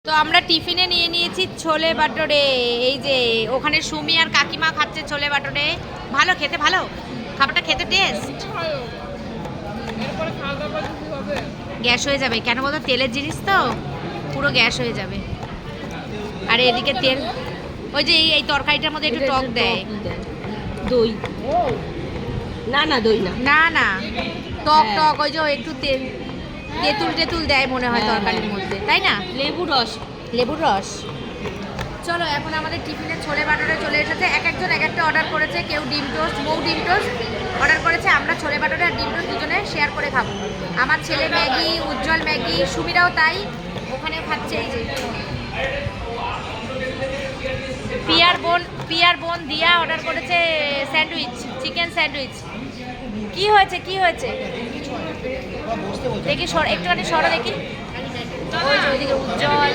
তো আমরা টিফিনে নিয়ে নিয়েছি ছোলে বাটোরে। এই যে ওখানে সুমি আর কাকিমা খাচ্ছে ছোলে বাটোরে। ভালো খেতে, ভালো খাবারটা খেতে টেস্ট। গ্যাস হয়ে যাবে কেন বলতো, তেলের জিনিস তো পুরো গ্যাস হয়ে যাবে। আর এদিকে তেল, ওই যে এই তরকারিটার মধ্যে একটু টক দেয়, দই না না দই না না না টক টক, ওই যে একটু তেল তেঁতুল টেতুল দেয় মনে হয় তরকারির মধ্যে, তাই না? লেবু রস, লেবুর রস। চলো এখন আমাদের টিফিনে ছোলে বাটোরে চলে এসেছে। এক একজন এক একটা অর্ডার করেছে। কেউ ডিম টোস্ট, মৌ ডিম টোস্ট অর্ডার করেছে। আমরা ছোলে বাটোরে আর ডিম টোস্ট দুজনে শেয়ার করে খাবো। আমার ছেলে ম্যাগি, উজ্জ্বল ম্যাগি, সুমিরাও তাই ওখানে খাচ্ছে। এই যে পিয়ার বোন দিয়া অর্ডার করেছে স্যান্ডউইচ, চিকেন স্যান্ডউইচ। কি হয়েছে কি হয়েছে দেখি, একটুখানি সরো দেখি। ওই যে ওইদিকে উজ্জ্বল,